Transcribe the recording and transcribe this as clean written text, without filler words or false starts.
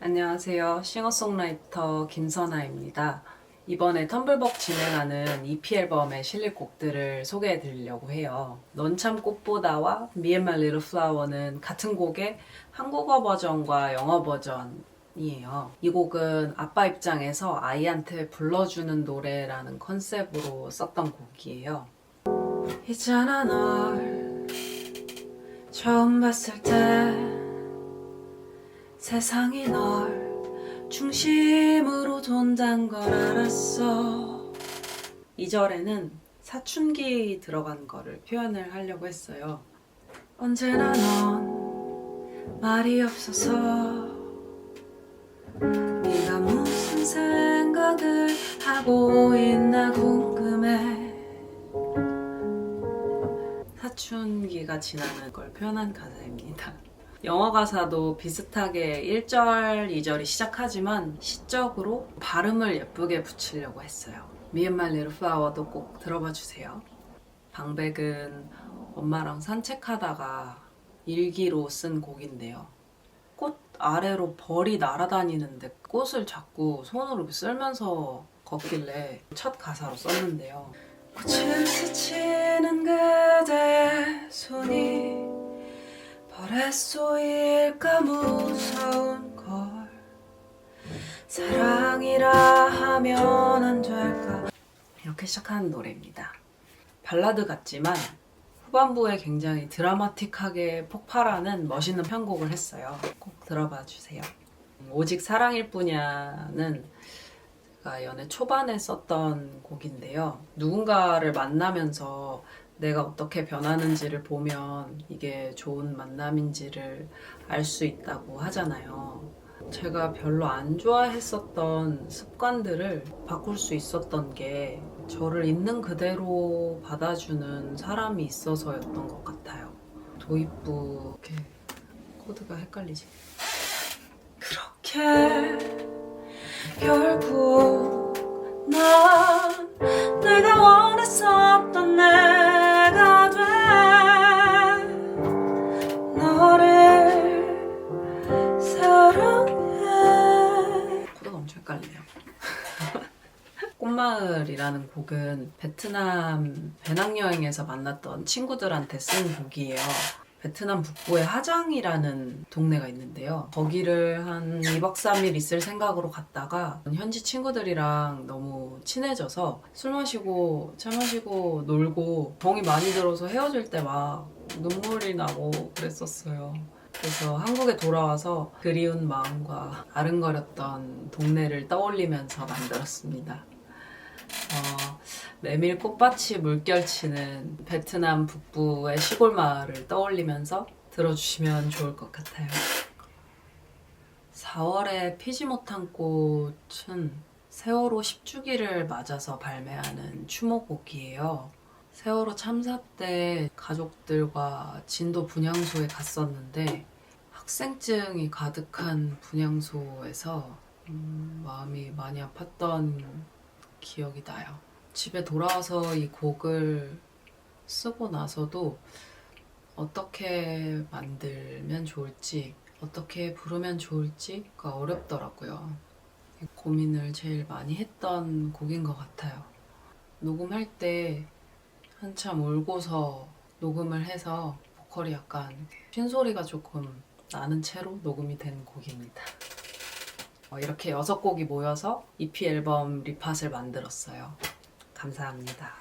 안녕하세요. 싱어송라이터 김선아입니다. 이번에 텀블벅 진행하는 EP 앨범의 실립곡들을 소개해 드리려고 해요. 넌 참 꽃보다와 Me and My Little Flower는 같은 곡의 한국어 버전과 영어 버전이에요. 이 곡은 아빠 입장에서 아이한테 불러주는 노래라는 컨셉으로 썼던 곡이에요. 있잖아 널 처음 봤을 때 세상이 널 중심으로 돈단 걸 알았어. 2절에는 사춘기 들어간 거를 표현을 하려고 했어요. 언제나 넌 말이 없어서 네가 무슨 생각을 하고 있나 궁금해. 사춘기가 지나는 걸 표현한 가사입니다. 영어 가사도 비슷하게 1절, 2절이 시작하지만 시적으로 발음을 예쁘게 붙이려고 했어요. Me and My Little Flower도 꼭 들어봐 주세요. 방백은 엄마랑 산책하다가 일기로 쓴 곡인데요. 꽃 아래로 벌이 날아다니는데 꽃을 자꾸 손으로 이렇게 쓸면서 걷길래 첫 가사로 썼는데요. 꽃을 스치는 그대의 손이 벌에 쏘일까 무서운 걸 사랑이라 하면 안 될까. 이렇게 시작하는 노래입니다. 발라드 같지만 후반부에 굉장히 드라마틱하게 폭발하는 멋있는 편곡을 했어요. 꼭 들어봐 주세요. 오직 사랑일 뿐이야는 제가 연애 초반에 썼던 곡인데요. 누군가를 만나면서 내가 어떻게 변하는지를 보면 이게 좋은 만남인지를 알 수 있다고 하잖아요. 제가 별로 안 좋아했었던 습관들을 바꿀 수 있었던 게 저를 있는 그대로 받아주는 사람이 있어서였던 것 같아요. 도입부 이렇게 코드가 헷갈리지? 그렇게 결국 난 내가 원했었던 내가 돼 너를 사랑해. 코드가 엄청 헷갈리네요. 꽃마을이라는 곡은 베트남 배낭여행에서 만났던 친구들한테 쓴 곡이에요. 베트남 북부에 하장이라는 동네가 있는데요. 거기를 한 2박 3일 있을 생각으로 갔다가 현지 친구들이랑 너무 친해져서 술 마시고 차 마시고 놀고 정이 많이 들어서 헤어질 때 막 눈물이 나고 그랬었어요. 그래서 한국에 돌아와서 그리운 마음과 아른거렸던 동네를 떠올리면서 만들었습니다. 메밀 꽃밭이 물결치는 베트남 북부의 시골 마을을 떠올리면서 들어주시면 좋을 것 같아요. 4월에 피지 못한 꽃은 세월호 10주기를 맞아서 발매하는 추모곡이에요. 세월호 참사 때 가족들과 진도 분향소에 갔었는데 학생증이 가득한 분향소에서 마음이 많이 아팠던 기억이 나요. 집에 돌아와서 이 곡을 쓰고 나서도 어떻게 만들면 좋을지, 어떻게 부르면 좋을지가 어렵더라고요. 고민을 제일 많이 했던 곡인 것 같아요. 녹음할 때 한참 울고서 녹음을 해서 보컬이 약간 쉰소리가 조금 나는 채로 녹음이 된 곡입니다. 이렇게 6곡이 모여서 EP 앨범 리팟을 만들었어요. 감사합니다.